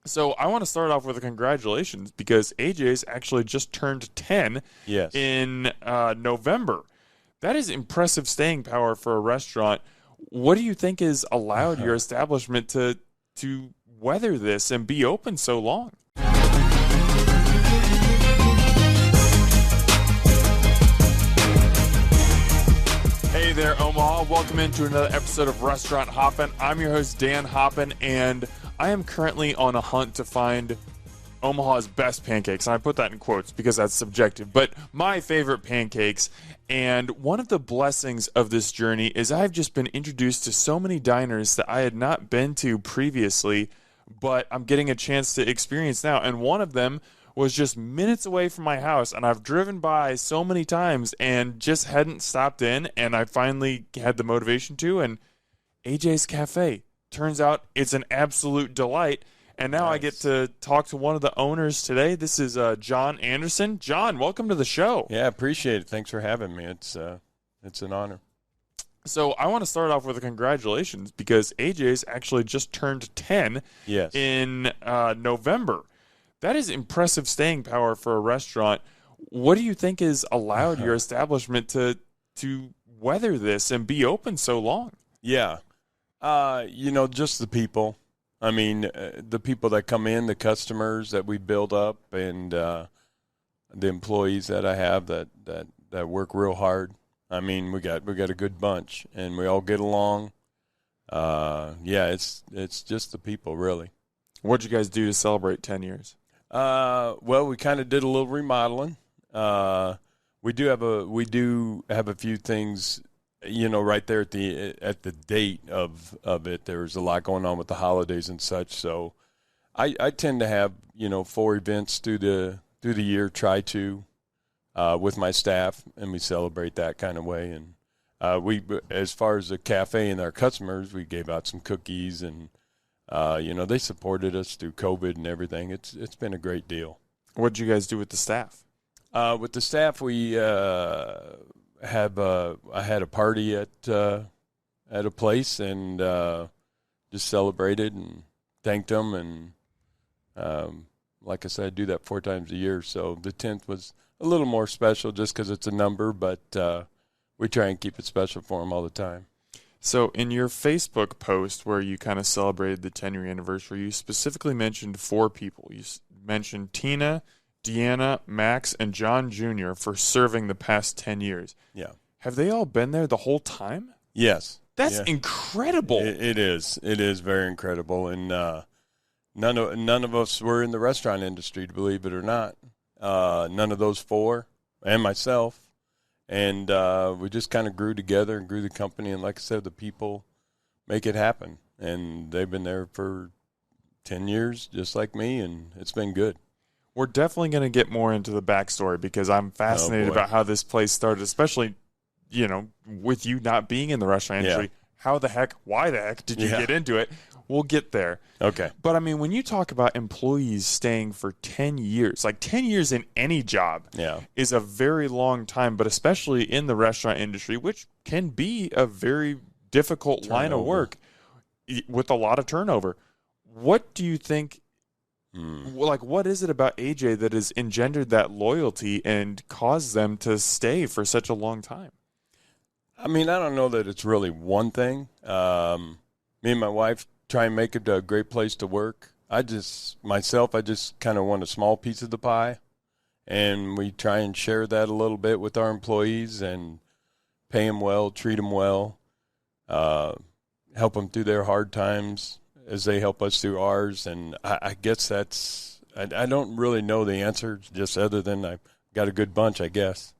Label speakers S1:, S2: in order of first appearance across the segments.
S1: So I want to start off with a congratulations because AJ's actually just turned 10
S2: Yes.
S1: in November. That is impressive staying power for a restaurant. What do you think has allowed your establishment to weather this and be open so long? Hey there, Omaha. Welcome into another episode of Hurrdat Hoppen. I'm your host, Dan Hoppen, and I am currently on a hunt to find Omaha's best pancakes. And I put that in quotes because that's subjective, but my favorite pancakes. And one of the blessings of this journey is I've just been introduced to so many diners that I had not been to previously, but I'm getting a chance to experience now. And one of them was just minutes away from my house, and I've driven by so many times and just hadn't stopped in, and I finally had the motivation to, and AJ's Cafe. Turns out it's an absolute delight, and now I get to talk to one of the owners today. This is John Anderson. John, welcome to the show.
S2: Yeah, appreciate it. Thanks for having me. It's an honor.
S1: So I want to start off with a congratulations because AJ's actually just turned 10 in November. That is impressive staying power for a restaurant. What do you think has allowed your establishment to weather this and be open so long?
S2: Yeah. Just the people. I mean, the people that come in, the customers that we build up, and the employees that I have that work real hard. I mean, we got a good bunch, and we all get along. It's just the people, really.
S1: What'd you guys do to celebrate 10 years?
S2: Well, we kind of did a little remodeling. We do have a few things, right there at the date of it. There's a lot going on with the holidays and such. So I tend to have, 4 events through the year, try to, with my staff, and we celebrate that kind of way. And we, as far as the cafe and our customers, we gave out some cookies, and they supported us through COVID and everything. It's been a great deal.
S1: What did you guys do with the staff?
S2: With the staff, we I had a party at a place, and just celebrated and thanked them. And like I said, I do that 4 times a year. So the 10th was a little more special just because it's a number, but we try and keep it special for them all the time.
S1: So in your Facebook post where you kind of celebrated the 10-year anniversary, you specifically mentioned 4 people. You mentioned Tina, Deanna, Max, and John Jr. for serving the past 10 years.
S2: Yeah.
S1: Have they all been there the whole time?
S2: Yes.
S1: That's incredible.
S2: It is. It is very incredible. And none of us were in the restaurant industry, believe it or not. None of those 4, and myself. And we just kind of grew together and grew the company. And like I said, the people make it happen. And they've been there for 10 years, just like me, and it's been good.
S1: We're definitely going to get more into the backstory because I'm fascinated about how this place started, especially, with you not being in the restaurant industry. Yeah. Why the heck did you get into it? We'll get there.
S2: Okay.
S1: But, I mean, when you talk about employees staying for 10 years, like 10 years in any job is a very long time, but especially in the restaurant industry, which can be a very difficult line of work with a lot of turnover. What do you think, what is it about AJ that has engendered that loyalty and caused them to stay for such a long time?
S2: I mean, I don't know that it's really one thing. Me and my wife try and make it a great place to work. I just kind of want a small piece of the pie, and we try and share that a little bit with our employees and pay them well, treat them well, help them through their hard times as they help us through ours. And I guess I don't really know the answer, just other than I've got a good bunch, I guess.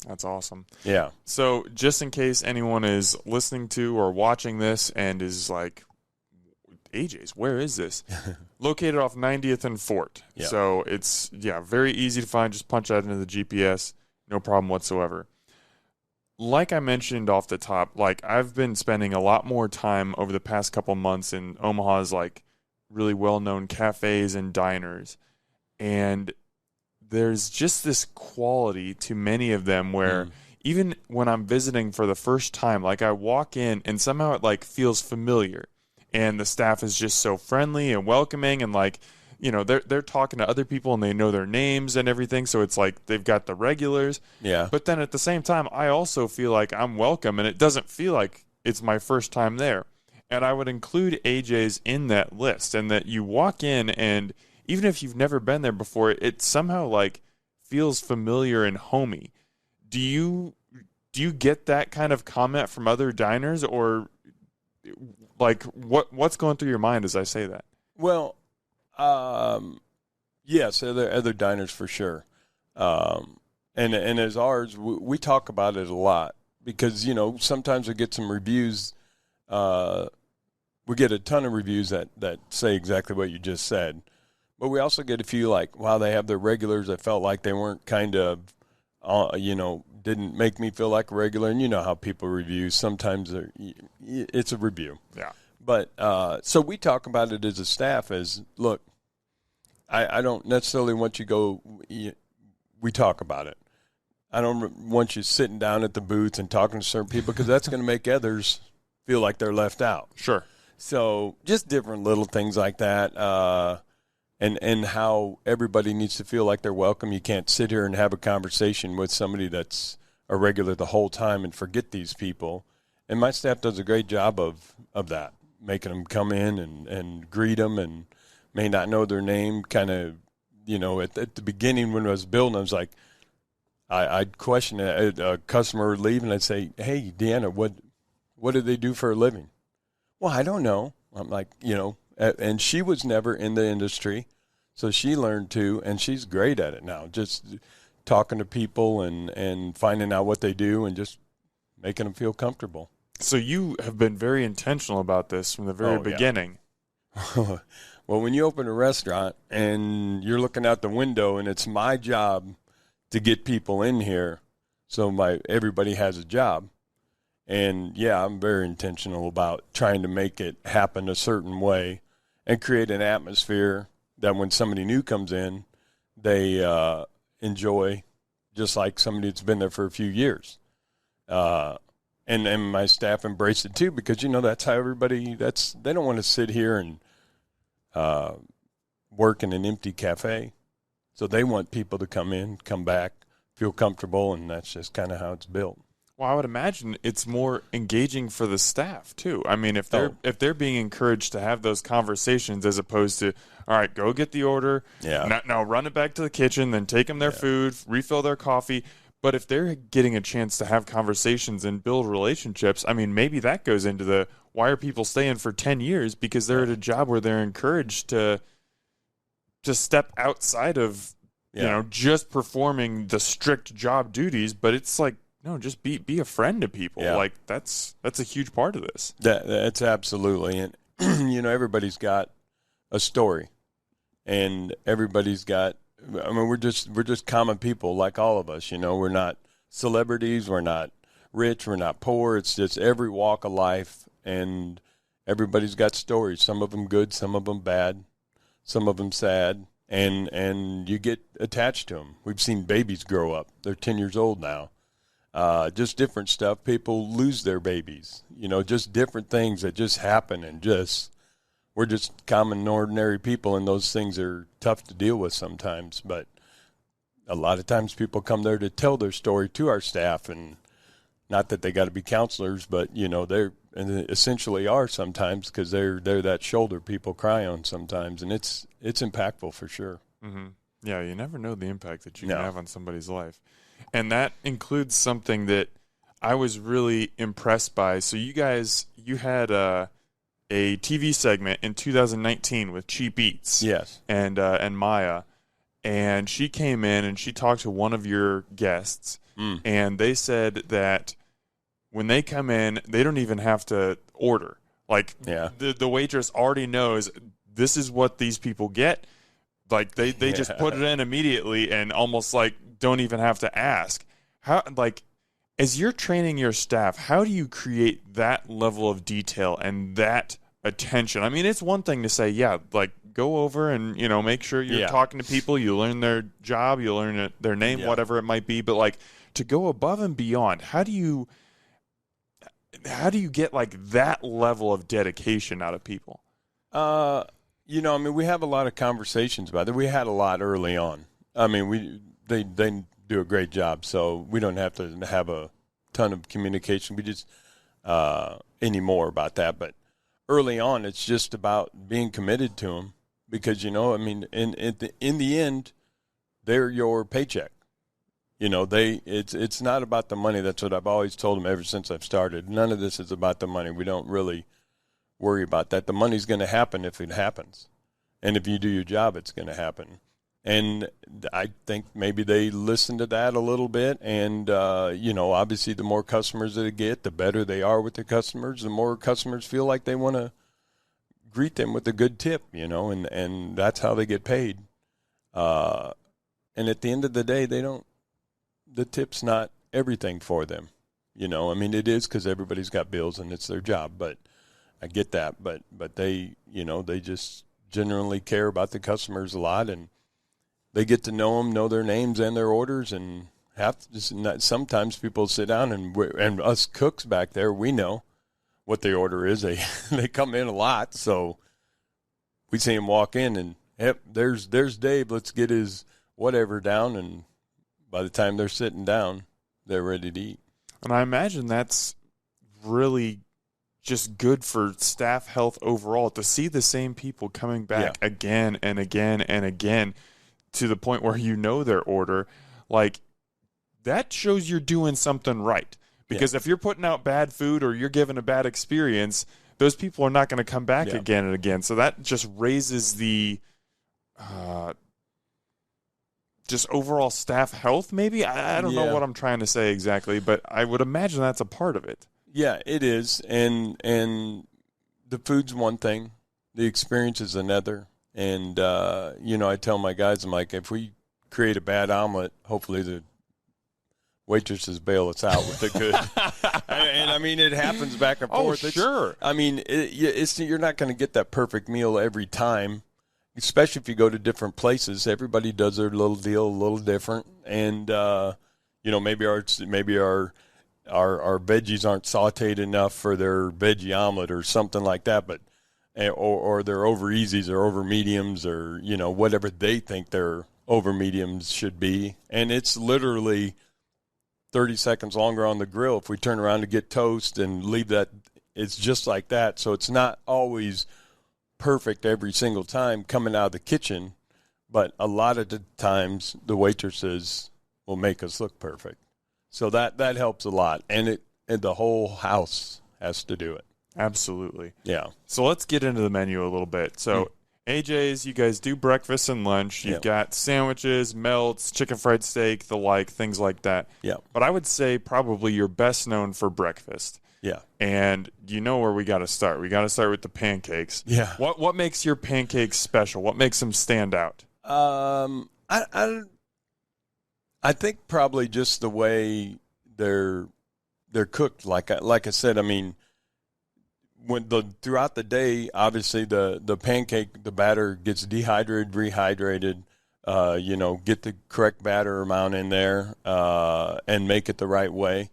S1: That's awesome.
S2: Yeah.
S1: So just in case anyone is listening to or watching this and is like, AJ's, where is this? Located off 90th and Fort. Yeah. So it's, very easy to find. Just punch that into the GPS. No problem whatsoever. Like I mentioned off the top, I've been spending a lot more time over the past couple months in Omaha's really well-known cafes and diners. And there's just this quality to many of them where even when I'm visiting for the first time, I walk in and somehow it feels familiar. and the staff is just so friendly and welcoming, and like, you know, they're talking to other people and they know their names and everything, so it's like they've got the regulars.
S2: Yeah.
S1: But then at the same time, I also feel like I'm welcome, and it doesn't feel like it's my first time there. And I would include AJ's in that list, and that you walk in, and even if you've never been there before, it somehow like feels familiar and homey. Do you get that kind of comment from other diners, or like what's going through your mind as I say that?
S2: Well, yes, other diners for sure. And as ours, we talk about it a lot because, you know, sometimes we get some reviews. We get a ton of reviews that say exactly what you just said. But we also get a few like, wow, they have their regulars that felt like they weren't kind of, didn't make me feel like a regular. And you know how people review. Sometimes it's a review.
S1: Yeah.
S2: But so we talk about it as a staff as, look, I don't necessarily want you to go, we talk about it. I don't want you sitting down at the booth and talking to certain people because that's going to make others feel like they're left out.
S1: Sure.
S2: So just different little things like that, and how everybody needs to feel like they're welcome. You can't sit here and have a conversation with somebody that's a regular the whole time and forget these people. And my staff does a great job of that, making them come in and greet them and may not know their name. Kind of, you know, at the beginning when I was building, I was like, I'd question a customer leaving. I'd say, hey, Deanna, what do they do for a living? Well, I don't know. I'm like, you know, and she was never in the industry, so she learned too, and she's great at it now, just talking to people and finding out what they do and just making them feel comfortable.
S1: So you have been very intentional about this from the very beginning.
S2: Yeah. Well, when you open a restaurant and you're looking out the window and it's my job to get people in here so everybody has a job. And, yeah, I'm very intentional about trying to make it happen a certain way and create an atmosphere that when somebody new comes in, they enjoy just like somebody that's been there for a few years. And my staff embrace it, too, because, you know, that's how everybody – they don't want to sit here and work in an empty cafe. So they want people to come in, come back, feel comfortable, and that's just kind of how it's built.
S1: Well, I would imagine it's more engaging for the staff too. I mean, if they're being encouraged to have those conversations as opposed to, all right, go get the order, now run it back to the kitchen, then take them their food, refill their coffee. But if they're getting a chance to have conversations and build relationships, I mean, maybe that goes into the why are people staying for 10 years because they're at a job where they're encouraged to step outside of you know just performing the strict job duties, but it's like. No, just be a friend to people. Yeah. Like that's a huge part of this.
S2: That's absolutely, and you know everybody's got a story, and everybody's got. I mean, we're just common people like all of us. You know, we're not celebrities. We're not rich. We're not poor. It's just every walk of life, and everybody's got stories. Some of them good, some of them bad, some of them sad, and you get attached to them. We've seen babies grow up. They're 10 years old now. Just different stuff. People lose their babies, you know, just different things that just happen and we're just common, ordinary people, and those things are tough to deal with sometimes. But a lot of times people come there to tell their story to our staff, and not that they got to be counselors, but, you know, they're essentially are sometimes because they're that shoulder people cry on sometimes, and it's impactful for sure.
S1: Mm-hmm. Yeah, you never know the impact that you can have on somebody's life. And that includes something that I was really impressed by. So you had a TV segment in 2019 with Cheap Eats.
S2: Yes.
S1: And Maya. And she came in and she talked to one of your guests. And they said that when they come in, they don't even have to order. Like the waitress already knows this is what these people get. Like they just put it in immediately and almost like don't even have to ask. How, like, as you're training your staff, how do you create that level of detail and that attention? I mean, it's one thing to say, like go over and, you know, make sure you're talking to people, you learn their job, you learn their name, whatever it might be, but like to go above and beyond, how do you how do you get like that level of dedication out of people?
S2: You know, I mean, we have a lot of conversations about it. We had a lot early on. I mean, they do a great job, so we don't have to have a ton of communication. We just anymore about that. But early on, it's just about being committed to them because, you know, I mean, in the end, they're your paycheck. You know, it's not about the money. That's what I've always told them ever since I've started. None of this is about the money. We don't really worry about that. The money's going to happen if it happens. And if you do your job, it's going to happen. And I think maybe they listen to that a little bit. And, you know, obviously the more customers that they get, the better they are with the customers. The more customers feel like they want to greet them with a good tip, you know, and that's how they get paid. And at the end of the day, the tip's not everything for them. You know, I mean, it is because everybody's got bills and it's their job, but I get that. But they, you know, they just generally care about the customers a lot, and they get to know them, know their names and their orders, and sometimes people sit down and us cooks back there, we know what the order is. They come in a lot, so we see them walk in and, yep, there's Dave, let's get his whatever down, and by the time they're sitting down, they're ready to eat.
S1: And I imagine that's really just good for staff health overall to see the same people coming back again and again and again to the point where you know their order. Like, that shows you're doing something right. Because if you're putting out bad food or you're giving a bad experience, those people are not going to come back again and again. So that just raises the just overall staff health, maybe? I don't know what I'm trying to say exactly, but I would imagine that's a part of it.
S2: Yeah, it is. And the food's one thing. The experience is another. And, you know, I tell my guys, I'm like, if we create a bad omelet, hopefully the waitresses bail us out with the good. and I mean, it happens back and forth.
S1: Oh, sure.
S2: I mean, you're not going to get that perfect meal every time, especially if you go to different places. Everybody does their little deal a little different. And, you know, maybe our veggies aren't sauteed enough for their veggie omelet or something like that, but or they're over easies or over mediums or, you know, whatever they think their over mediums should be. And it's literally 30 seconds longer on the grill. If we turn around to get toast and leave that, it's just like that. So it's not always perfect every single time coming out of the kitchen, but a lot of the times the waitresses will make us look perfect. So that helps a lot. And the whole house has to do it.
S1: Absolutely.
S2: Yeah.
S1: So let's get into the menu a little bit. So AJ's, you guys do breakfast and lunch. You've got sandwiches, melts, chicken fried steak, the like, things like that.
S2: Yeah.
S1: But I would say probably you're best known for breakfast.
S2: Yeah.
S1: And you know where we got to start. We got to start with the pancakes.
S2: Yeah.
S1: What makes your pancakes special? What makes them stand out?
S2: I think probably just the way they're cooked. Like I said, I mean, throughout the day, obviously the pancake, the batter gets dehydrated, rehydrated. You know, get the correct batter amount in there and make it the right way.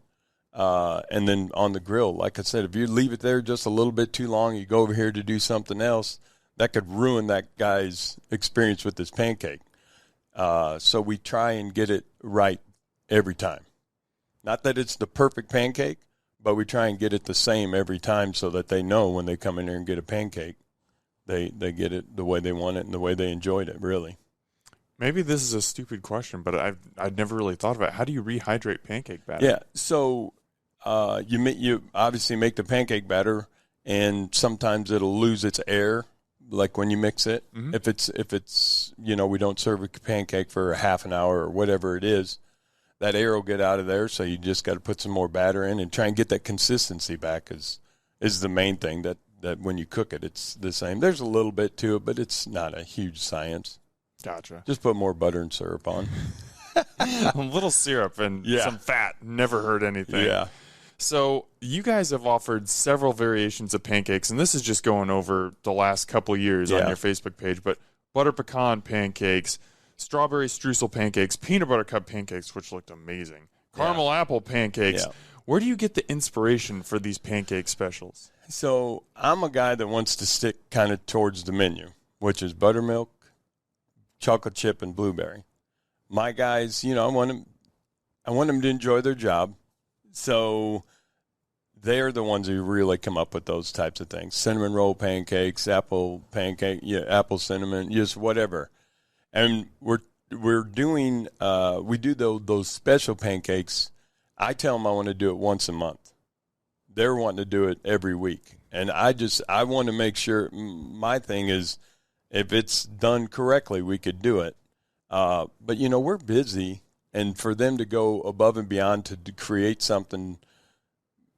S2: And then on the grill, like I said, if you leave it there just a little bit too long, you go over here to do something else, that could ruin that guy's experience with his pancake. So we try and get it right every time. Not that it's the perfect pancake, but we try and get it the same every time so that they know when they come in here and get a pancake, they get it the way they want it and the way they enjoyed it, really.
S1: Maybe this is a stupid question, but I've never really thought about it. How do you rehydrate pancake batter?
S2: Yeah, so you obviously make the pancake batter, and sometimes it'll lose its air, like when you mix it. Mm-hmm. If it's you know, we don't serve a pancake for a half an hour or whatever it is, that air will get out of there. So you just got to put some more batter in and try and get that consistency back. Is the main thing that when you cook it, it's the same. There's a little bit to it, but it's not a huge science.
S1: Gotcha.
S2: Just put more butter and syrup on.
S1: A little syrup and some fat. Never hurt anything.
S2: Yeah.
S1: So you guys have offered several variations of pancakes, and this is just going over the last couple years on your Facebook page, but butter pecan pancakes, strawberry streusel pancakes, peanut butter cup pancakes, which looked amazing, caramel apple pancakes. Yeah. Where do you get the inspiration for these pancake specials?
S2: So I'm a guy that wants to stick kind of towards the menu, which is buttermilk, chocolate chip, and blueberry. My guys, I want them to enjoy their job. So they're the ones who really come up with those types of things. Cinnamon roll pancakes, apple pancake, apple cinnamon, just whatever. And we're doing we do those special pancakes. I tell them I want to do it once a month. They're wanting to do it every week. And I want to make sure, my thing is, if it's done correctly, we could do it. But, we're busy. And for them to go above and beyond to create something,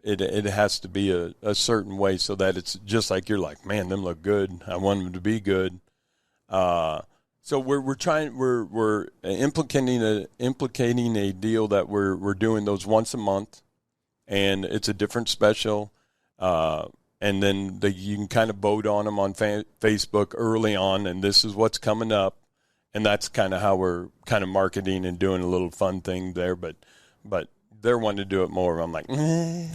S2: it has to be a certain way so that it's just like you're like, man, them look good. I want them to be good. So we're implicating a deal that we're doing those once a month, and it's a different special. And then you can kind of vote on them on Facebook early on, and this is what's coming up. And that's kind of how we're kind of marketing and doing a little fun thing there. But they're wanting to do it more. I'm like, we're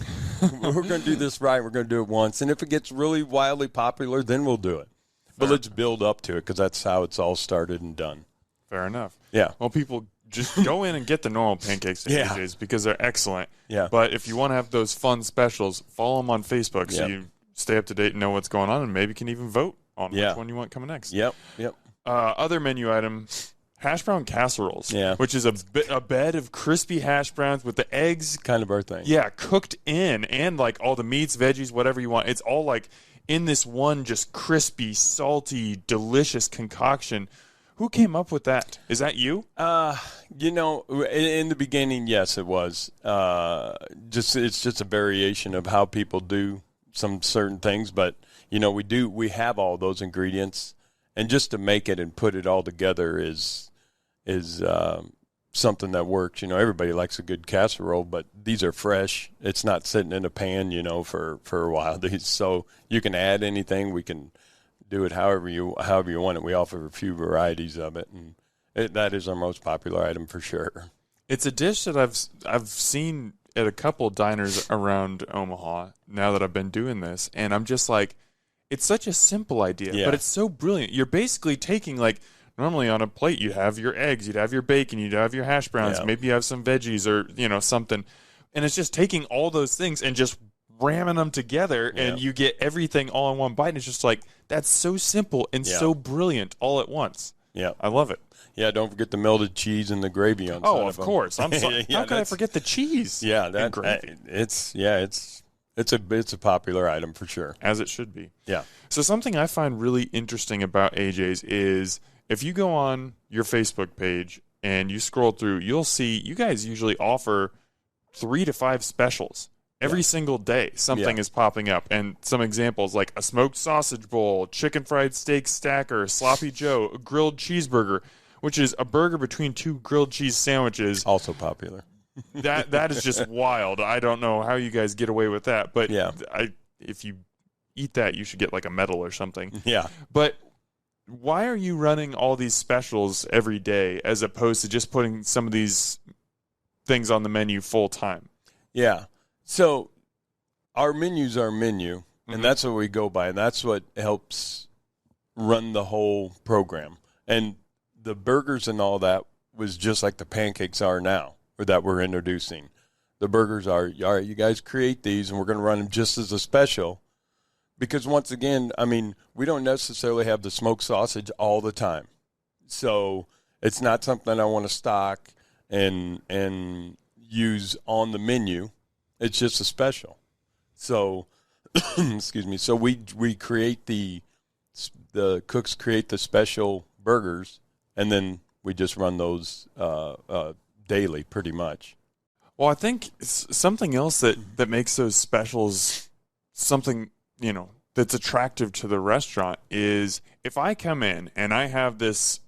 S2: going to do this right. We're going to do it once. And if it gets really wildly popular, then we'll do it. But let's build up to it because that's how it's all started and done.
S1: Fair enough.
S2: Yeah.
S1: Well, people just go in and get the normal pancakes at AJ's because they're excellent.
S2: Yeah.
S1: But if you want to have those fun specials, follow them on Facebook so you stay up to date and know what's going on and maybe can even vote on which one you want coming next.
S2: Yep.
S1: Other menu item, hash brown casseroles, which is a bed of crispy hash browns with the eggs.
S2: Kind of our thing.
S1: Yeah, cooked in and like all the meats, veggies, whatever you want. It's all like in this one just crispy, salty, delicious concoction. Who came up with that? Is that you?
S2: In the beginning, yes, it was. It's just a variation of how people do some certain things. But, we have all those ingredients. And just to make it and put it all together is something that works. Everybody likes a good casserole, but these are fresh. It's not sitting in a pan, for a while. So you can add anything. We can do it however you want it. We offer a few varieties of it, and that is our most popular item for sure.
S1: It's a dish that I've seen at a couple diners around Omaha now that I've been doing this, and I'm just like, it's such a simple idea, but it's so brilliant. You're basically taking, like, normally on a plate you'd have your eggs, you'd have your bacon, you'd have your hash browns, maybe you have some veggies or, something. And it's just taking all those things and just ramming them together, and you get everything all in one bite. And it's just like, that's so simple and so brilliant all at once. Yeah. I love it.
S2: Yeah, don't forget the melted cheese and the gravy on top of them.
S1: Oh, of course. I'm sorry. How could I forget the cheese?
S2: Yeah,
S1: and gravy?
S2: It's a popular item for sure.
S1: As it should be.
S2: Yeah.
S1: So something I find really interesting about AJ's is if you go on your Facebook page and you scroll through, you'll see you guys usually offer 3 to 5 specials. Every single day something is popping up. And some examples like a smoked sausage bowl, chicken fried steak stacker, sloppy joe, a grilled cheeseburger, which is a burger between 2 grilled cheese sandwiches.
S2: Also popular.
S1: That is just wild. I don't know how you guys get away with that, but if you eat that, you should get like a medal or something.
S2: Yeah.
S1: But why are you running all these specials every day as opposed to just putting some of these things on the menu full time?
S2: Yeah. So our menu's our menu, and that's what we go by, and that's what helps run the whole program. And the burgers and all that was just like the pancakes are now, or that we're introducing. The burgers are, all right, you guys create these, and we're going to run them just as a special. Because once again, I mean, we don't necessarily have the smoked sausage all the time. So it's not something I want to stock and use on the menu. It's just a special. So, excuse me. So we create the cooks create the special burgers, and then we just run those daily, pretty much.
S1: Well, I think something else that makes those specials something, that's attractive to the restaurant is if I come in and I have this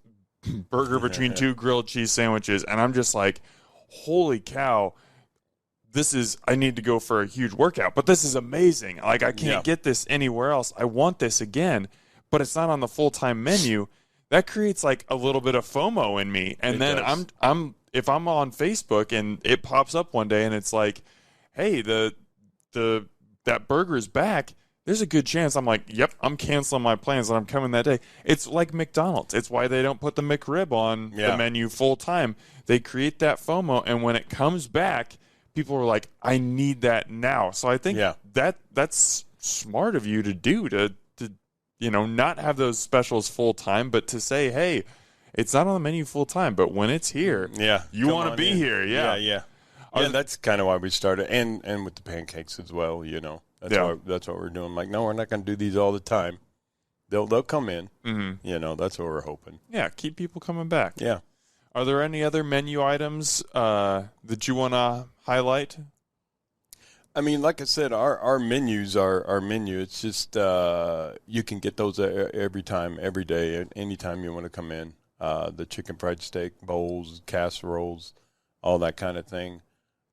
S1: burger between 2 grilled cheese sandwiches, and I'm just like, holy cow, I need to go for a huge workout, but this is amazing. Like, I can't get this anywhere else. I want this again, but it's not on the full-time menu. That creates like a little bit of FOMO in me. And then I'm if I'm on Facebook and it pops up one day and it's like, hey, that burger is back, there's a good chance I'm like, yep, I'm canceling my plans and I'm coming that day. It's like McDonald's. It's why they don't put the McRib on the menu full time. They create that FOMO, and when it comes back, people are like, I need that now. So I think that's smart of you to do, to not have those specials full time, but to say, hey, it's not on the menu full time, but when it's here, you want to be here.
S2: Yeah, that's kind of why we started, and with the pancakes as well, That's what we're doing. I'm like, no, we're not going to do these all the time. They'll come in. Mm-hmm. That's what we're hoping.
S1: Yeah, keep people coming back.
S2: Yeah.
S1: Are there any other menu items that you want to highlight?
S2: I mean, like I said, our menus are our menu. It's just you can get those every time, every day, anytime you want to come in. The chicken fried steak, bowls, casseroles, all that kind of thing,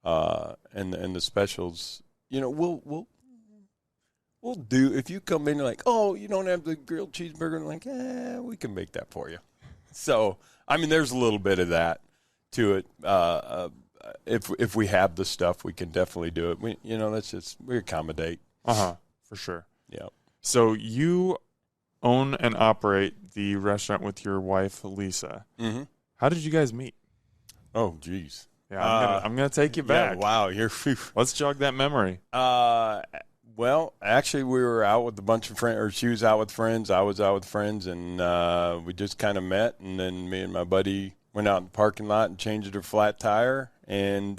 S2: and the specials. We'll do, if you come in like, oh, you don't have the grilled cheeseburger, and like, we can make that for you. So, I mean, there's a little bit of that to it. If we have the stuff, we can definitely do it. We accommodate.
S1: For sure.
S2: Yeah.
S1: So you own and operate the restaurant with your wife, Lisa. Mm-hmm. How did you guys meet?
S2: Oh, geez.
S1: Yeah, I'm gonna take you back.
S2: Yeah, wow,
S1: let's jog that memory.
S2: Well, actually, we were out with a bunch of friends, or she was out with friends, I was out with friends, and we just kind of met, and then me and my buddy went out in the parking lot and changed her flat tire. And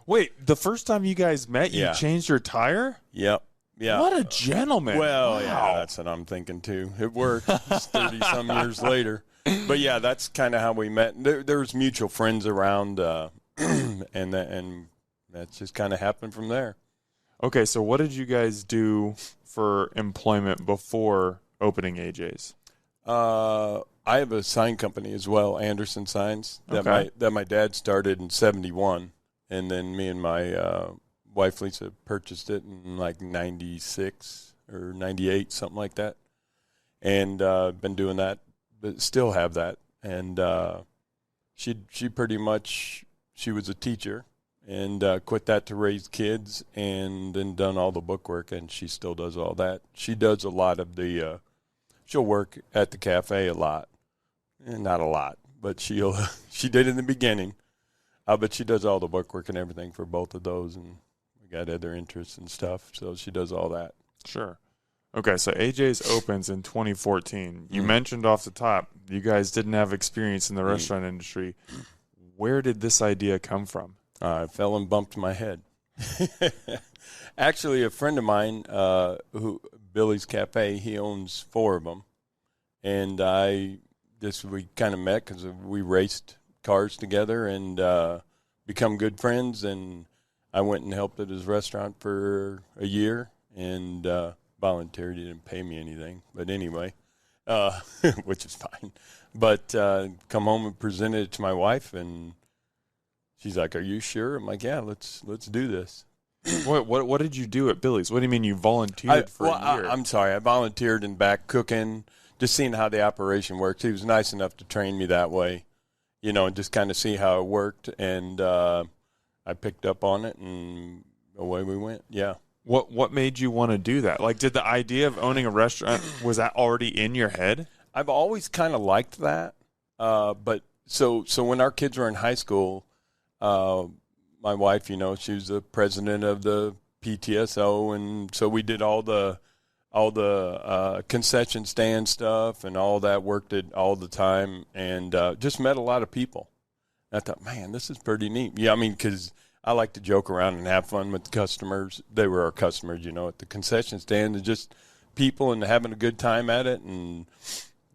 S1: wait, the first time you guys met, you changed your tire?
S2: Yep. Yeah.
S1: What a gentleman.
S2: Well,
S1: wow.
S2: Yeah, that's what I'm thinking too. It worked. It's 30-some years later. But yeah, that's kind of how we met. There was mutual friends around, and that just kind of happened from there.
S1: Okay, so what did you guys do for employment before opening AJ's?
S2: I have a sign company as well, Anderson Signs, that my dad started in 1971, and then me and my wife Lisa purchased it in like 96 or 98, something like that, and been doing that, but still have that. And she pretty much, she was a teacher. And quit that to raise kids, and then done all the bookwork, and she still does all that. She does a lot of the she'll work at the cafe a lot. Not a lot, but she did in the beginning. But she does all the bookwork and everything for both of those, and we got other interests and stuff, so she does all that.
S1: Sure. Okay, so AJ's opens in 2014. You mentioned off the top you guys didn't have experience in the restaurant industry. Where did this idea come from?
S2: I fell and bumped my head. Actually, a friend of mine, Billy's Cafe, he owns 4 of them. And we kind of met because we raced cars together and become good friends. And I went and helped at his restaurant for a year and volunteered. He didn't pay me anything. But anyway, which is fine. But come home and presented it to my wife, and she's like, "Are you sure?" I'm like, "Yeah, let's do this."
S1: What did you do at Billy's? What do you mean you volunteered for a year?
S2: I'm sorry, I volunteered in back cooking, just seeing how the operation works. He was nice enough to train me that way, and just kind of see how it worked. And I picked up on it, and away we went. Yeah.
S1: What made you want to do that? Like, did the idea of owning a restaurant, was that already in your head?
S2: I've always kind of liked that, but so when our kids were in high school. My wife, she was the president of the PTSO, and so we did all the concession stand stuff and all that, worked it all the time, and just met a lot of people. And I thought, man, this is pretty neat. Yeah, I mean, because I like to joke around and have fun with the customers. They were our customers, at the concession stand, and just people and having a good time at it, and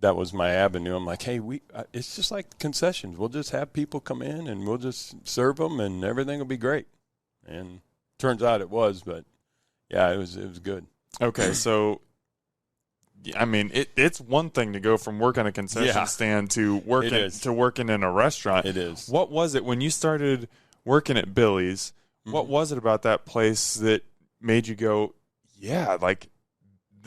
S2: that was my avenue. I'm like, hey, it's just like concessions. We'll just have people come in and we'll just serve them and everything will be great. And turns out it was, but yeah, it was good.
S1: Okay, so I mean, it's one thing to go from working a concession stand to working in a restaurant.
S2: It is.
S1: What was it when you started working at Billy's? Mm-hmm. What was it about that place that made you go, yeah, like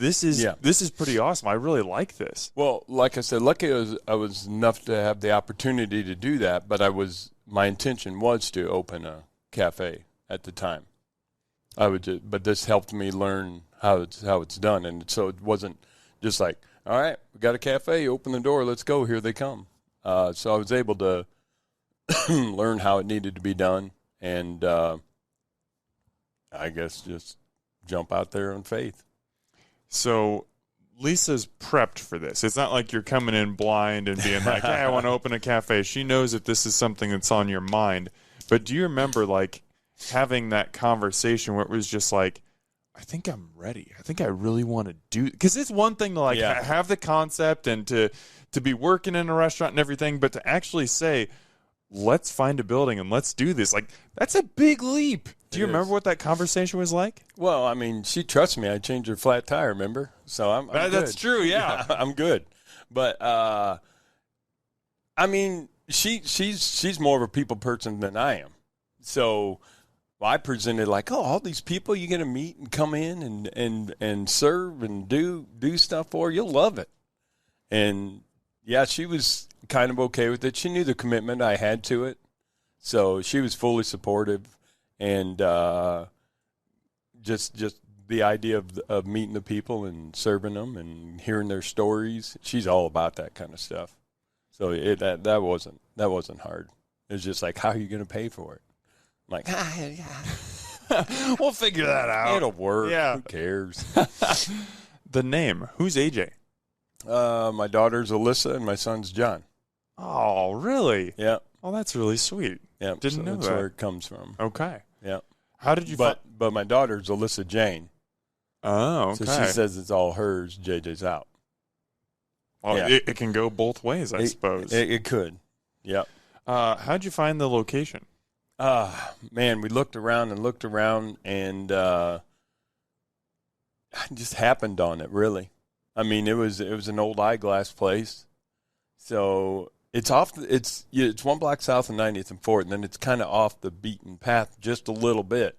S1: this is pretty awesome. I really like this.
S2: Well, like I said, lucky I was enough to have the opportunity to do that, but my intention was to open a cafe at the time. but this helped me learn how it's done, and so it wasn't just like, all right, we got a cafe, open the door, let's go, here they come. So I was able to learn how it needed to be done, and I guess just jump out there on faith.
S1: So Lisa's prepped for this. It's not like you're coming in blind and being like, hey, I want to open a cafe. She knows that this is something that's on your mind. But do you remember, like, having that conversation where it was just like, I think I'm ready. I think I really want to do, because it's one thing to like have the concept and to be working in a restaurant and everything, but to actually say, let's find a building and let's do this. Like, that's a big leap. Do you remember what that conversation was like?
S2: Well, I mean, she trusts me. I changed her flat tire, remember? So I'm good.
S1: That's true, yeah.
S2: I'm good. But I mean, she's more of a people person than I am. So I presented like, oh, all these people you're going to meet and come in and serve and do stuff for, you'll love it. And yeah, she was kind of okay with it. She knew the commitment I had to it. So she was fully supportive, and just the idea of meeting the people and serving them and hearing their stories. She's all about that kind of stuff. So that wasn't hard. It was just like, how are you going to pay for it? I'm like,
S1: we'll figure that out.
S2: It'll work.
S1: Yeah.
S2: Who cares?
S1: The name. Who's AJ?
S2: My daughter's Alyssa and my son's John.
S1: Oh, really?
S2: Yeah.
S1: Oh, that's really sweet.
S2: Yeah.
S1: Didn't know
S2: that's
S1: that.
S2: where it comes from.
S1: Okay.
S2: Yeah.
S1: How did you?
S2: But my daughter's Alyssa Jane.
S1: Oh, okay.
S2: So she says it's all hers. JJ's out.
S1: Well,
S2: yeah.
S1: it can go both ways, I suppose.
S2: It could. Yep.
S1: How'd you find the location?
S2: Man, we looked around, and I just happened on it, really. I mean, it was an old eyeglass place. So it's it's 1 block south of 90th and 4th, and then it's kind of off the beaten path just a little bit.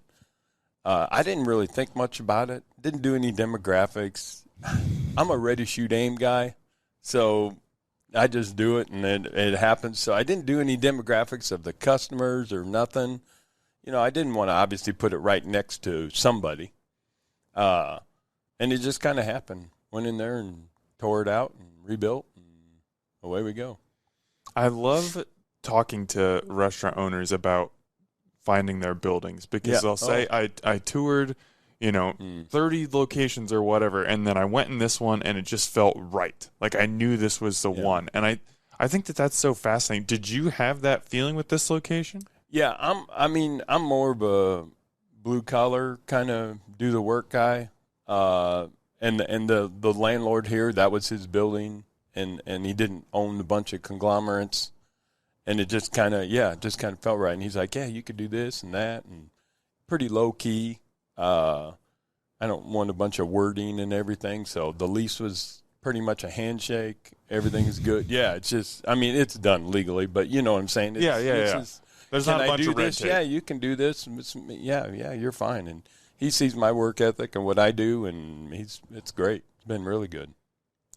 S2: I didn't really think much about it. Didn't do any demographics. I'm a ready, shoot, aim guy. So I just do it, and it happens. So I didn't do any demographics of the customers or nothing. You know, I didn't want to obviously put it right next to somebody. And it just kind of happened. Went in there and tore it out and rebuilt, and away we go.
S1: I love talking to restaurant owners about finding their buildings, because they'll say, I toured, 30 locations or whatever, and then I went in this one and it just felt right. Like I knew this was the one. And I think that's so fascinating. Did you have that feeling with this location?
S2: Yeah, I'm more of a blue collar kind of do the work guy. And the landlord here, that was his building, and he didn't own a bunch of conglomerates. And it just kind of felt right. And he's like, yeah, you could do this and that, and pretty low key. I don't want a bunch of wording and everything. So the lease was pretty much a handshake. Everything is good. Yeah, it's just, I mean, it's done legally, but you know what I'm saying? It's,
S1: yeah.
S2: Just,
S1: there's not a bunch of red tape.
S2: Yeah, you can do this. Yeah, you're fine. And he sees my work ethic and what I do, and it's great. It's been really good.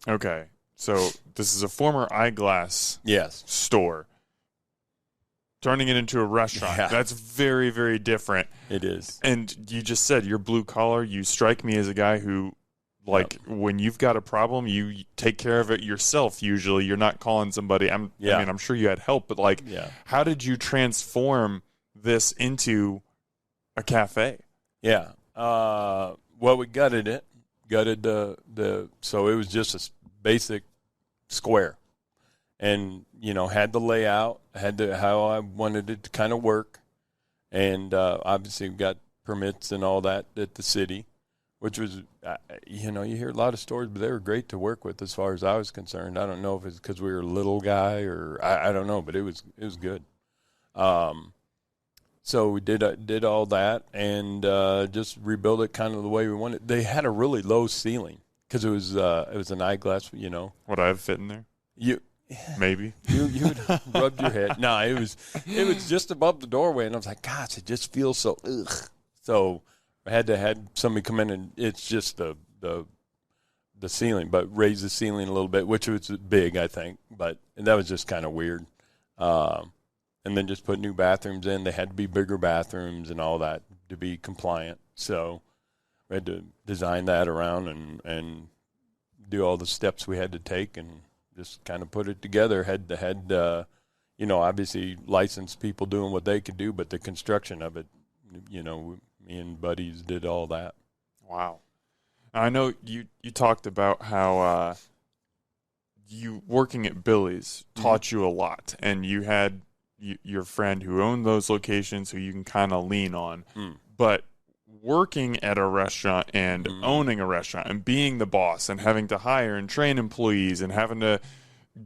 S1: Okay, so this is a former eyeglass store. Turning it into a restaurant. Yeah. That's very, very different.
S2: It is.
S1: And you just said you're blue collar. You strike me as a guy who, when you've got a problem, you take care of it yourself usually. You're not calling somebody. I mean, I'm sure you had help, but how did you transform this into a cafe?
S2: Yeah. Well, we gutted it. So it was just a basic square. And, had the layout, how I wanted it to kind of work. And obviously we got permits and all that at the city, which was, you hear a lot of stories, but they were great to work with as far as I was concerned. I don't know if it's because we were a little guy or I don't know, but it was good. So we did all that and just rebuilt it kind of the way we wanted. They had a really low ceiling because it was an eyeglass,
S1: Would I have fit in there? Maybe.
S2: You would rubbed your head. No, it was just above the doorway, and I was like, gosh, it just feels so ugh. So I had somebody come in, and it's just the ceiling, but raise the ceiling a little bit, which was big, I think, but that was just kind of weird. And then just put new bathrooms in. They had to be bigger bathrooms and all that to be compliant. So we had to design that around and do all the steps we had to take and just kind of put it together. Had obviously licensed people doing what they could do, but the construction of it, me and buddies did all that.
S1: Wow. I know you talked about how you working at Billy's taught you a lot, and you had your friend who owned those locations who you can kind of lean on. But working at a restaurant and owning a restaurant and being the boss and having to hire and train employees and having to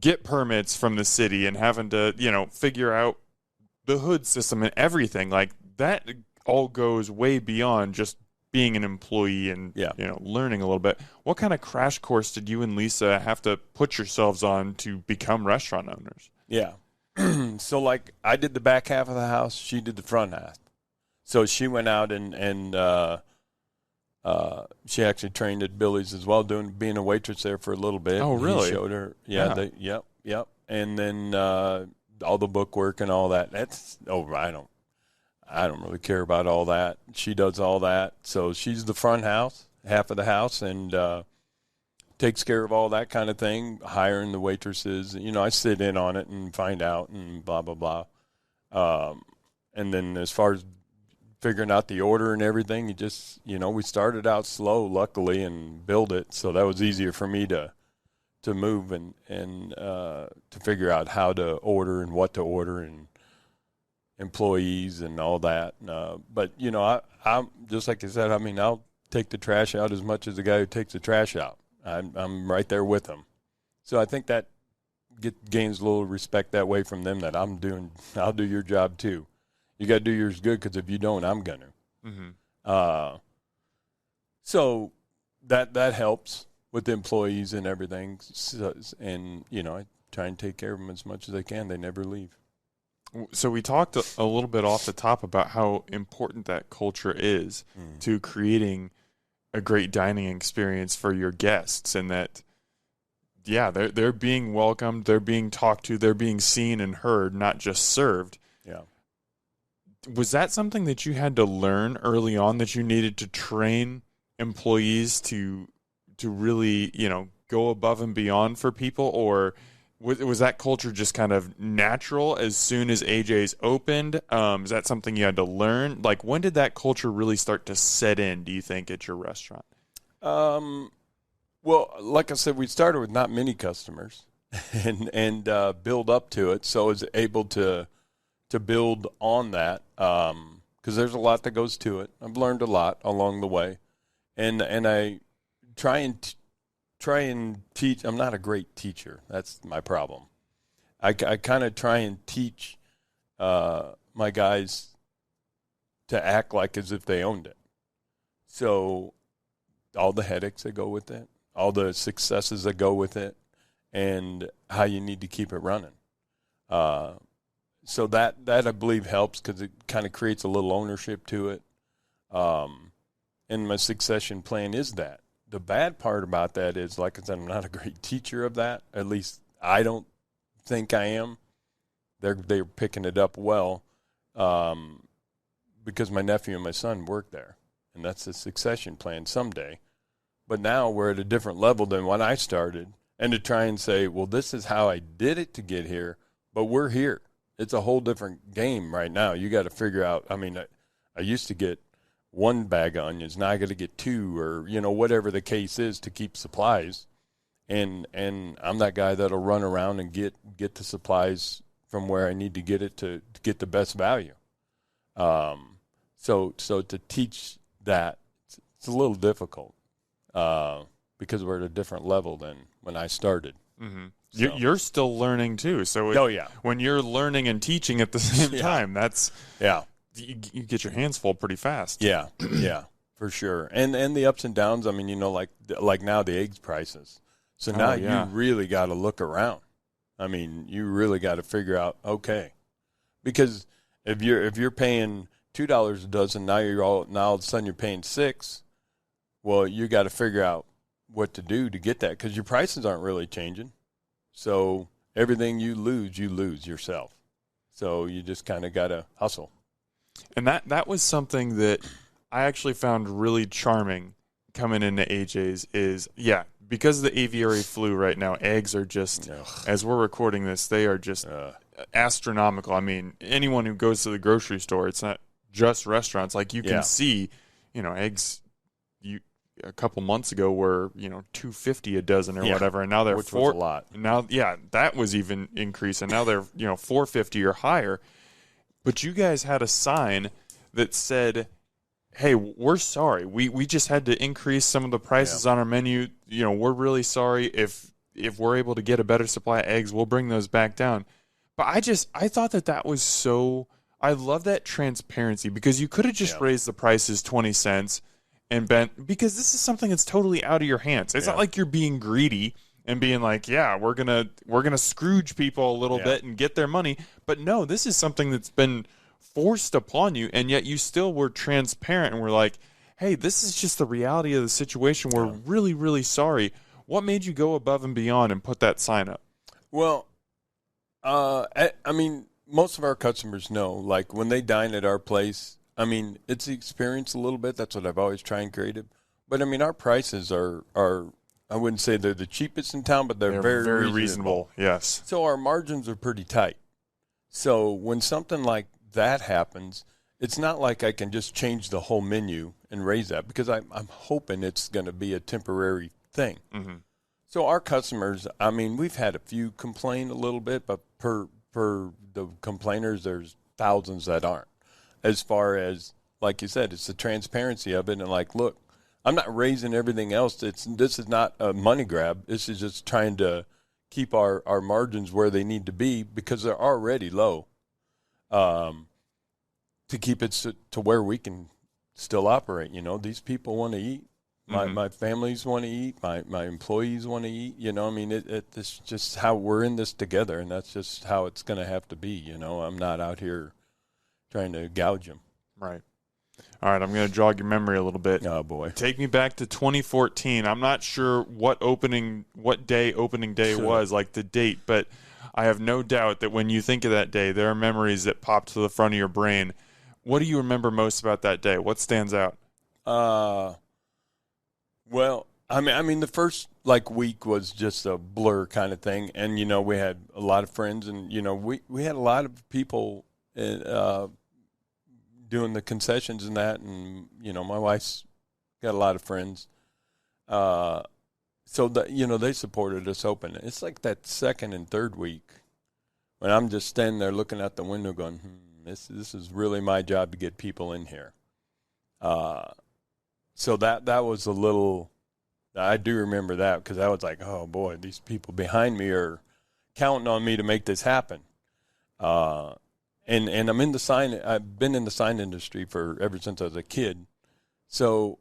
S1: get permits from the city and having to, figure out the hood system and everything, like that all goes way beyond just being an employee and, learning a little bit. What kind of crash course did you and Lisa have to put yourselves on to become restaurant owners?
S2: Yeah. So, like, I did the back half of the house. She did the front half. So she went out and she actually trained at Billy's as well, being a waitress there for a little bit.
S1: Oh, really?
S2: He showed her. Yeah. Yep. And then all the bookwork and all that. I don't really care about all that. She does all that. So she's the front half of the house, and takes care of all that kind of thing, hiring the waitresses. I sit in on it and find out and blah, blah, blah. And then as far as figuring out the order and everything, we started out slow, luckily, and build it. So that was easier for me to move and to figure out how to order and what to order and employees and all that. But, I'm just like I said, I'll take the trash out as much as the guy who takes the trash out. I'm right there with them. So I think that gains a little respect that way from them, that I'll do your job too. You got to do yours good, because if you don't, I'm going to. So that helps with the employees and everything. So, and, I try and take care of them as much as I can. They never leave.
S1: So we talked a little bit off the top about how important that culture is to creating a great dining experience for your guests, and that, they're being welcomed, they're being talked to, they're being seen and heard, not just served.
S2: Yeah.
S1: Was that something that you had to learn early on, that you needed to train employees to really, go above and beyond for people, or was that culture just kind of natural as soon as AJ's opened? Is that something you had to learn? Like, when did that culture really start to set in, do you think, at your restaurant?
S2: Well, like I said, we started with not many customers and build up to it. So I was able to build on that, because there's a lot that goes to it. I've learned a lot along the way. And I try and teach. I'm not a great teacher. That's my problem. I kind of try and teach my guys to act like as if they owned it. So all the headaches that go with it, all the successes that go with it, and how you need to keep it running. So that I believe helps, because it kind of creates a little ownership to it. And my succession plan is that. The bad part about that is, like I said, I'm not a great teacher of that. At least I don't think I am. They're picking it up well, because my nephew and my son work there, and that's a succession plan someday. But now we're at a different level than when I started, and to try and say, well, this is how I did it to get here, but we're here. It's a whole different game right now. You got to figure out. I used to get one bag of onions. Now I got to get two, or whatever the case is, to keep supplies. And I'm that guy that'll run around and get the supplies from where I need to get it to get the best value. So to teach that, it's a little difficult, because we're at a different level than when I started. Mm-hmm.
S1: So. You're still learning too. So when you're learning and teaching at the same time, that's you get your hands full pretty fast.
S2: Yeah, for sure. And the ups and downs. Like now the eggs prices. So now you really got to look around. You really got to figure out, okay, because if you're paying $2 a dozen, now all of a sudden you're paying $6. Well, you got to figure out what to do to get that, because your prices aren't really changing. So everything you lose yourself. So you just kind of got to hustle.
S1: And that was something that I actually found really charming coming into AJ's is, because of the aviary flu right now, eggs are just, as we're recording this, they are just astronomical. I mean, anyone who goes to the grocery store, it's not just restaurants. Like you can see, eggs a couple months ago were, $2.50 a dozen or whatever, and now they're
S2: which was a lot.
S1: Now, that was even increased, and now they're, $4.50 or higher. But you guys had a sign that said, hey, we're sorry. We just had to increase some of the prices on our menu. We're really sorry. If we're able to get a better supply of eggs, we'll bring those back down. But I thought that was so, I love that transparency, because you could have just raised the prices 20 cents and because this is something that's totally out of your hands. It's not like you're being greedy and being like, we're gonna Scrooge people a little bit and get their money. But no, this is something that's been forced upon you, and yet you still were transparent and were like, hey, this is just the reality of the situation. We're really, really sorry. What made you go above and beyond and put that sign up?
S2: Well, I mean, most of our customers know, like when they dine at our place, I mean, it's the experience a little bit. That's what I've always tried and created. But I mean, our prices are I wouldn't say they're the cheapest in town, but they're very, very reasonable.
S1: Yes.
S2: So our margins are pretty tight. So when something like that happens, it's not like I can just change the whole menu and raise that, because I'm hoping it's going to be a temporary thing. Mm-hmm. So our customers, I mean, we've had a few complain a little bit, but per the complainers, there's thousands that aren't. As far as, like you said, it's the transparency of it, and like, look, I'm not raising everything else. This is not a money grab. This is just trying to keep our margins where they need to be, because they're already low, to keep it to where we can still operate. These people want to eat. My families want to eat. My employees want to eat. I mean, it's just how we're in this together, and that's just how it's going to have to be. I'm not out here trying to gouge them.
S1: Right. All right, I'm going to jog your memory a little bit.
S2: Oh, boy.
S1: Take me back to 2014. I'm not sure what opening day was, like the date, but I have no doubt that when you think of that day, there are memories that pop to the front of your brain. What do you remember most about that day? What stands out?
S2: Well, I mean, the first week was just a blur kind of thing, and we had a lot of friends, and we had a lot of people doing the concessions and that, and my wife's got a lot of friends, so that they supported us open. It's like that second and third week when I'm just standing there looking out the window, going, this is really my job to get people in here. So that was a little. I do remember that, because I was like, oh boy, these people behind me are counting on me to make this happen. And I'm in the sign. I've been in the sign industry ever since I was a kid. So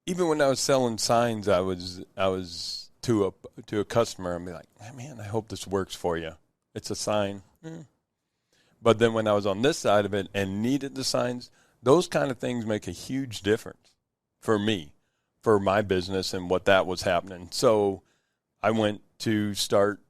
S2: even when I was selling signs, I was to a customer, and be like, man, I hope this works for you. It's a sign. But then when I was on this side of it and needed the signs, those kind of things make a huge difference for me, for my business and what that was happening. So I went to start,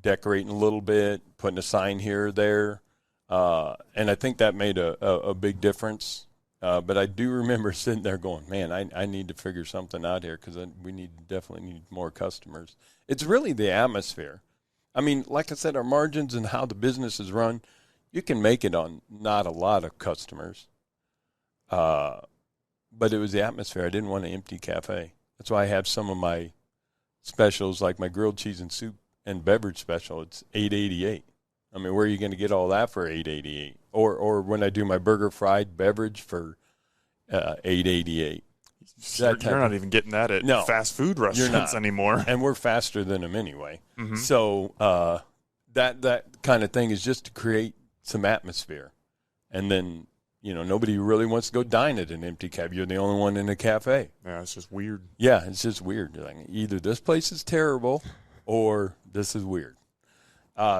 S2: decorating a little bit, putting a sign here or there. And I think that made a big difference. But I do remember sitting there going, man, I need to figure something out here, because we definitely need more customers. It's really the atmosphere. I mean, like I said, our margins and how the business is run, you can make it on not a lot of customers. But it was the atmosphere. I didn't want an empty cafe. That's why I have some of my specials, like my grilled cheese and soup and beverage special. It's $8.88. I mean, where are you going to get all that for $8.88? Or when I do my burger fried beverage for $8.88.
S1: You're not even getting that at fast food restaurants anymore.
S2: And we're faster than them anyway. Mm-hmm. So that kind of thing is just to create some atmosphere. And then, nobody really wants to go dine at an empty cafe. You're the only one in a cafe.
S1: Yeah, it's just weird.
S2: Yeah, it's just weird. Like, either this place is terrible or this is weird.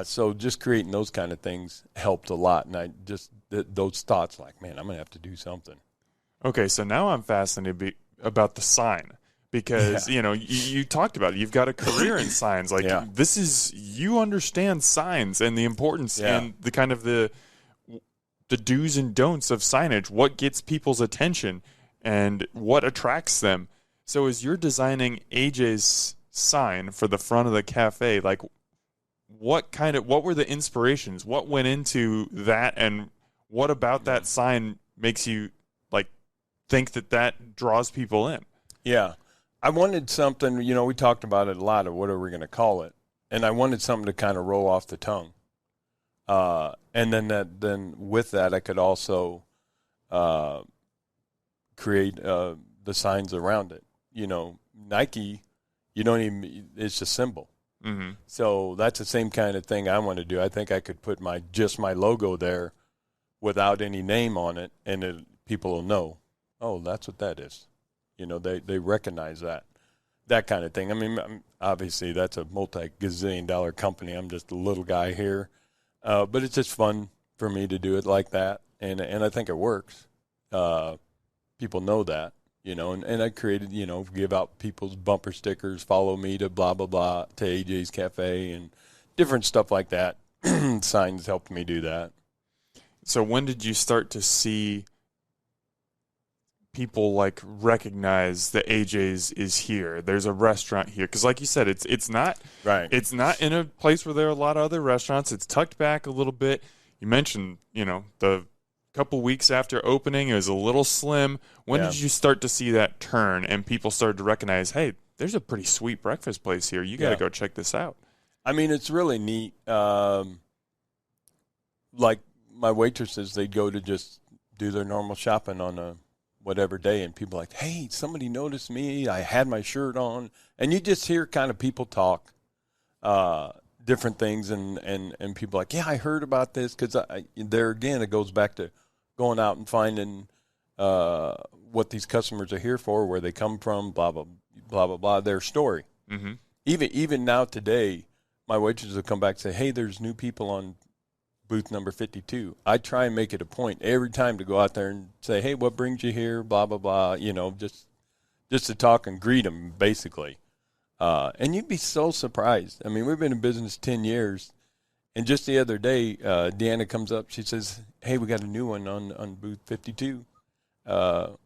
S2: So just creating those kind of things helped a lot. And I just, those thoughts like, man, I'm going to have to do something.
S1: Okay, so now I'm fascinated about the sign, because, you talked about it. You've got a career in signs. Like, you understand signs and the importance and the kind of the the do's and don'ts of signage, what gets people's attention and what attracts them. So as you're designing AJ's sign for the front of the cafe, like what were the inspirations? What went into that, and what about that sign makes you like think that draws people in?
S2: Yeah. I wanted something, we talked about it a lot of what are we going to call it? And I wanted something to kind of roll off the tongue. And then with that, I could also create the signs around it. Nike, it's a symbol.
S1: Mm-hmm.
S2: So that's the same kind of thing I want to do. I think I could put my logo there without any name on it, and people will know, oh, that's what that is. They recognize that kind of thing. I mean, obviously that's a multi-gazillion-dollar company. I'm just a little guy here. But it's just fun for me to do it like that, and I think it works. People know that, and I created, give out people's bumper stickers, follow me to blah, blah, blah, to AJ's Cafe, and different stuff like that. Signs helped me do that.
S1: So when did you start to see people like recognize that AJ's is here? There's a restaurant here, because like you said, it's not
S2: right.
S1: It's not in a place where there are a lot of other restaurants. It's tucked back a little bit. You mentioned the couple weeks after opening, it was a little slim. When did you start to see that turn and people started to recognize, hey, there's a pretty sweet breakfast place here, you got to go check this out?
S2: I mean, it's really neat. Like my waitresses, they'd go to just do their normal shopping on a whatever day, and people like, hey, somebody noticed me, I had my shirt on, and you just hear kind of people talk different things, and people like, yeah, I heard about this, because there again, it goes back to going out and finding what these customers are here for, where they come from, blah, blah, blah, blah, blah, their story.
S1: Mm-hmm.
S2: Even now today, my waitresses will come back and say, hey, there's new people on booth number 52. I try and make it a point every time to go out there and say, hey, what brings you here, blah, blah, blah, just to talk and greet them, basically. And you'd be so surprised. I mean, we've been in business 10 years, and just the other day, Deanna comes up, she says, hey, we got a new one on booth 52, because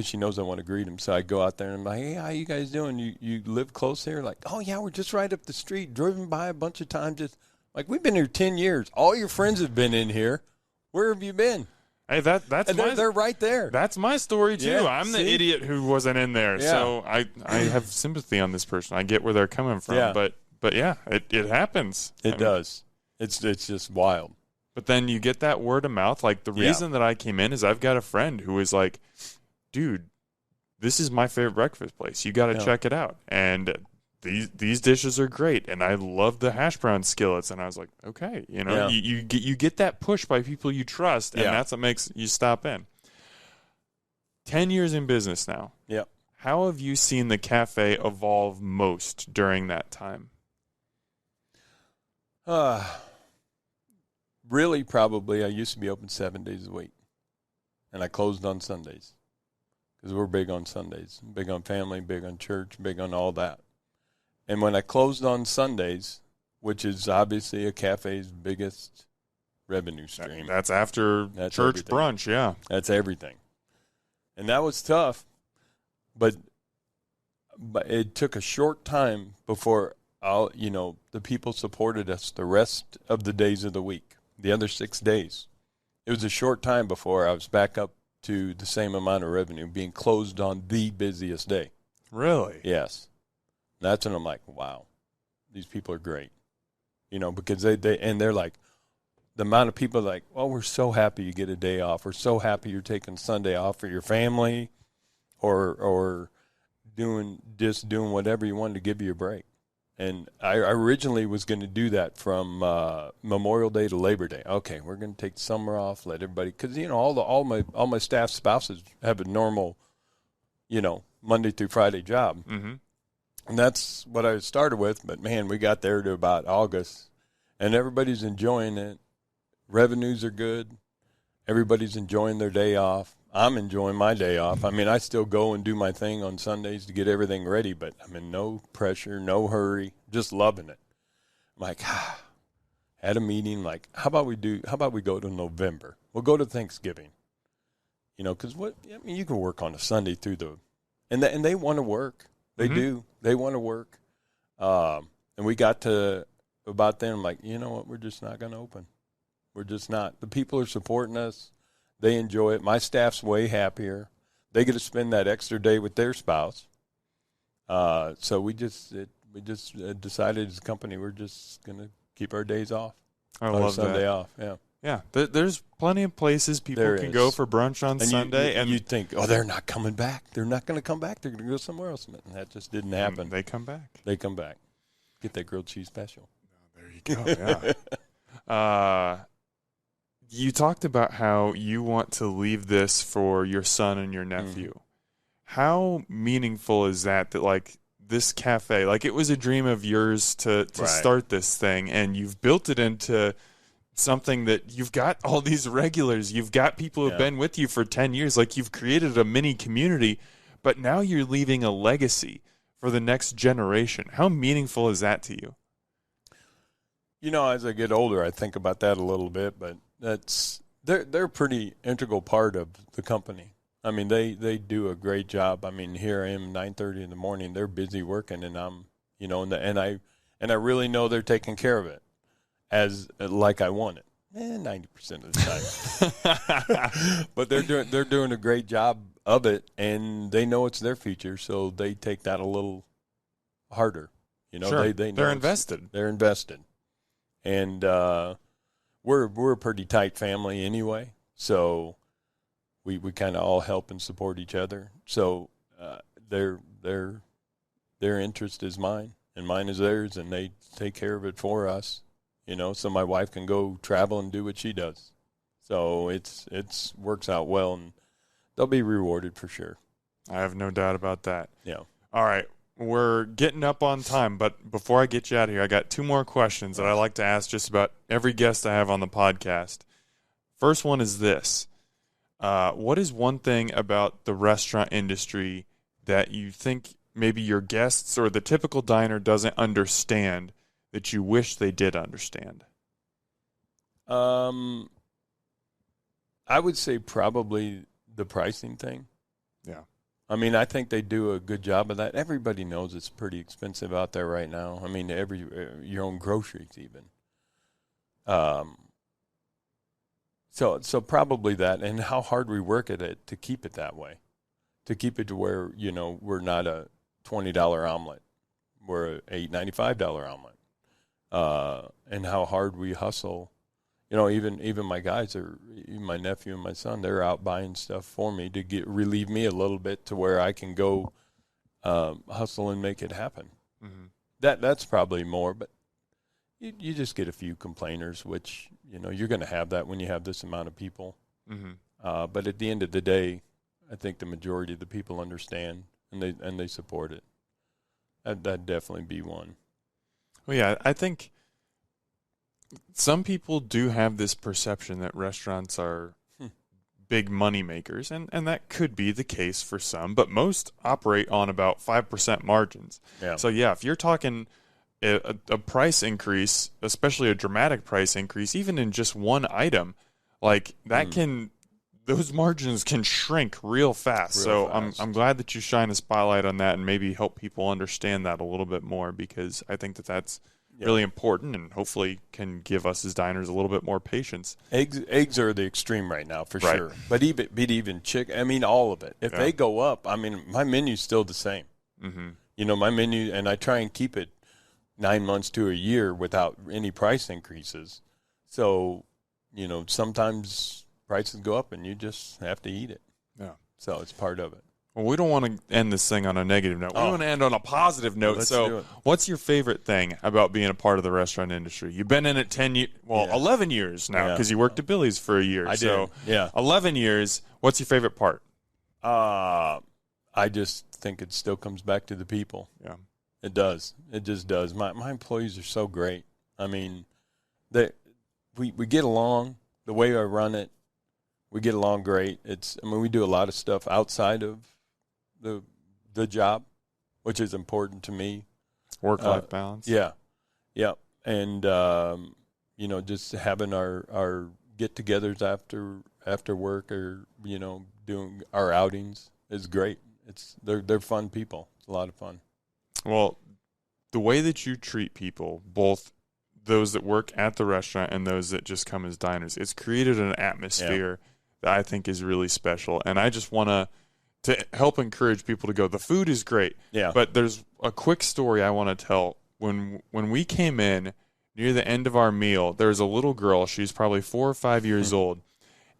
S2: she knows I want to greet them. So I go out there and I'm like, hey, how you guys doing? You live close here? Like, oh, yeah, we're just right up the street, driven by a bunch of times, just like, we've been here 10 years. All your friends have been in here. Where have you been?
S1: Hey, that's
S2: they're right there.
S1: That's my story too.
S2: Yeah,
S1: I'm the idiot who wasn't in there, so I have sympathy on this person. I get where they're coming from, but yeah, it happens.
S2: It does. It's just wild.
S1: But then you get that word of mouth. Like the reason that I came in is I've got a friend who was like, dude, this is my favorite breakfast place. You got to check it out. And these dishes are great, and I love the hash brown skillets. And I was like, okay, you get that push by people you trust, and that's what makes you stop in. 10 years in business now.
S2: Yep.
S1: How have you seen the cafe evolve most during that time?
S2: Really, probably, I used to be open 7 days a week, and I closed on Sundays because we're big on Sundays, big on family, big on church, big on all that. And when I closed on Sundays, which is obviously a cafe's biggest revenue stream.
S1: That's after church
S2: everything.
S1: Brunch, yeah.
S2: That's everything. And that was tough, but it took a short time before the people supported us the rest of the days of the week, the other 6 days. It was a short time before I was back up to the same amount of revenue being closed on the busiest day.
S1: Really?
S2: Yes. That's when I'm like, wow, these people are great, because they're like, the amount of people are like, well, we're so happy you get a day off. We're so happy you're taking Sunday off for your family, or doing whatever you wanted to give you a break. And I originally was going to do that from Memorial Day to Labor Day. Okay, we're going to take summer off, let everybody, because all my staff spouses have a normal, Monday through Friday job.
S1: Mm-hmm.
S2: And that's what I started with, but, man, we got there to about August, and everybody's enjoying it. Revenues are good. Everybody's enjoying their day off. I'm enjoying my day off. I mean, I still go and do my thing on Sundays to get everything ready, but I'm in no pressure, no hurry, just loving it. I'm like, had a meeting like, how about we go to November? We'll go to Thanksgiving. Because you can work on a Sunday through and they want to work. They do. They want to work. And we got to about then, I'm like, you know what? We're just not going to open. We're just not. The people are supporting us. They enjoy it. My staff's way happier. They get to spend that extra day with their spouse. So we just decided as a company we're just going to keep our days off.
S1: I love
S2: Sunday
S1: that.
S2: off. Yeah.
S1: Yeah, there's plenty of places people can go for brunch on Sunday.
S2: And you think, they're not coming back. They're not going to come back. They're going to go somewhere else. And that just didn't happen.
S1: They come back.
S2: They come back. Get that grilled cheese special.
S1: There you go. Yeah. You talked about how you want to leave this for your son and your nephew. How meaningful is that like this cafe, like it was a dream of yours to start this thing, and you've built it into something that you've got all these regulars, you've got people who've been with you for 10 years, like you've created a mini community, but now you're leaving a legacy for the next generation. How meaningful is that to you?
S2: As I get older, I think about that a little bit, but they're a pretty integral part of the company. I mean, they do a great job. I mean, here I am, 9:30 in the morning. They're busy working, and I'm, and I really know they're taking care of it as like I want it. 90% of the time, but they're doing a great job of it, and they know it's their future, so they take that a little harder.
S1: Sure.
S2: They know
S1: they're invested.
S2: They're invested, and we're a pretty tight family anyway, so we kind of all help and support each other. So their interest is mine, and mine is theirs, and they take care of it for us. So my wife can go travel and do what she does. So it's works out well, and they'll be rewarded for sure.
S1: I have no doubt about that.
S2: Yeah.
S1: All right. We're getting up on time, but before I get you out of here, I got 2 more questions that I like to ask just about every guest I have on the podcast. First one is this. What is one thing about the restaurant industry that you think maybe your guests or the typical diner doesn't understand that you wish they did understand?
S2: I would say probably the pricing thing.
S1: Yeah.
S2: I mean, I think they do a good job of that. Everybody knows it's pretty expensive out there right now. I mean, your own groceries even. So probably that, and how hard we work at it to keep it that way, to keep it to where we're not a $20 omelet, we're a $8.95 omelet, and how hard we hustle. Even my guys even my nephew and my son, they're out buying stuff for me to relieve me a little bit to where I can go hustle and make it happen. Mm-hmm. That's probably more, but you just get a few complainers, which you're going to have that when you have this amount of people. Mm-hmm. But at the end of the day, I think the majority of the people understand and they support it. That'd definitely be one.
S1: Well, yeah, I think some people do have this perception that restaurants are big money makers, and that could be the case for some, but most operate on about 5% margins. Yeah. So, yeah, if you're talking a price increase, especially a dramatic price increase, even in just one item, like that those margins can shrink real fast. I'm glad that you shine a spotlight on that and maybe help people understand that a little bit more, because I think that's really important, and hopefully can give us as diners a little bit more patience.
S2: Eggs are the extreme right now for sure, but even chicken. I mean, all of it. If they go up, I mean, my menu's still the same. Mm-hmm. My menu, and I try and keep it 9 months to a year without any price increases. So, sometimes prices go up, and you just have to eat it. Yeah. So it's part of it.
S1: Well, we don't want to end this thing on a negative note. We want to end on a positive note. So what's your favorite thing about being a part of the restaurant industry? You've been in it 11 years now, because you worked at Billy's for a year.
S2: I did. Yeah.
S1: 11 years. What's your favorite part?
S2: I just think it still comes back to the people. Yeah. It does. It just does. My employees are so great. I mean, we get along. The way I run it, we get along great. We do a lot of stuff outside of the job, which is important to me.
S1: Work-life balance.
S2: Yeah. Yeah. And just having our get-togethers after work, or doing our outings is great. They're fun people. It's a lot of fun.
S1: Well, the way that you treat people, both those that work at the restaurant and those that just come as diners, it's created an atmosphere that I think is really special. And I just want to help encourage people to go. The food is great, but there's a quick story I want to tell. When we came in near the end of our meal, there was a little girl. She's probably 4 or 5 years old,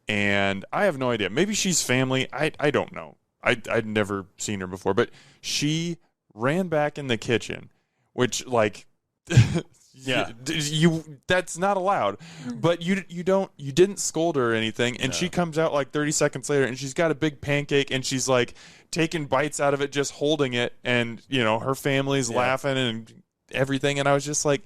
S1: and I have no idea. Maybe she's family. I don't know. I'd never seen her before, but she ran back in the kitchen, which that's not allowed. But you didn't scold her or anything, and she comes out like 30 seconds later, and she's got a big pancake, and she's like taking bites out of it, just holding it, and her family's laughing and everything. And I was just like,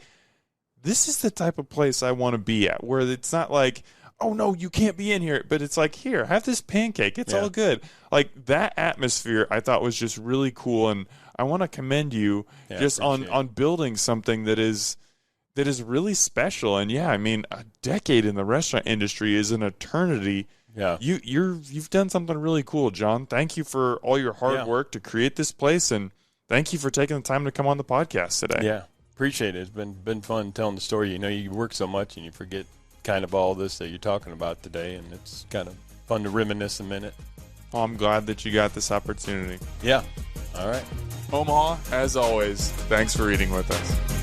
S1: this is the type of place I want to be at, where it's not like, oh no, you can't be in here, but it's like, here, have this pancake, it's all good. Like, that atmosphere I thought was just really cool, and I want to commend you just on building something that is really special. And a decade in the restaurant industry is an eternity. You've done something really cool, John. Thank you for all your hard work to create this place, and thank you for taking the time to come on the podcast today.
S2: Yeah, appreciate it. It's been fun telling the story. You work so much and you forget kind of all this that you're talking about today, and it's kind of fun to reminisce a minute.
S1: Well, I'm glad that you got this opportunity.
S2: Yeah. All right.
S1: Omaha, as always, thanks for eating with us.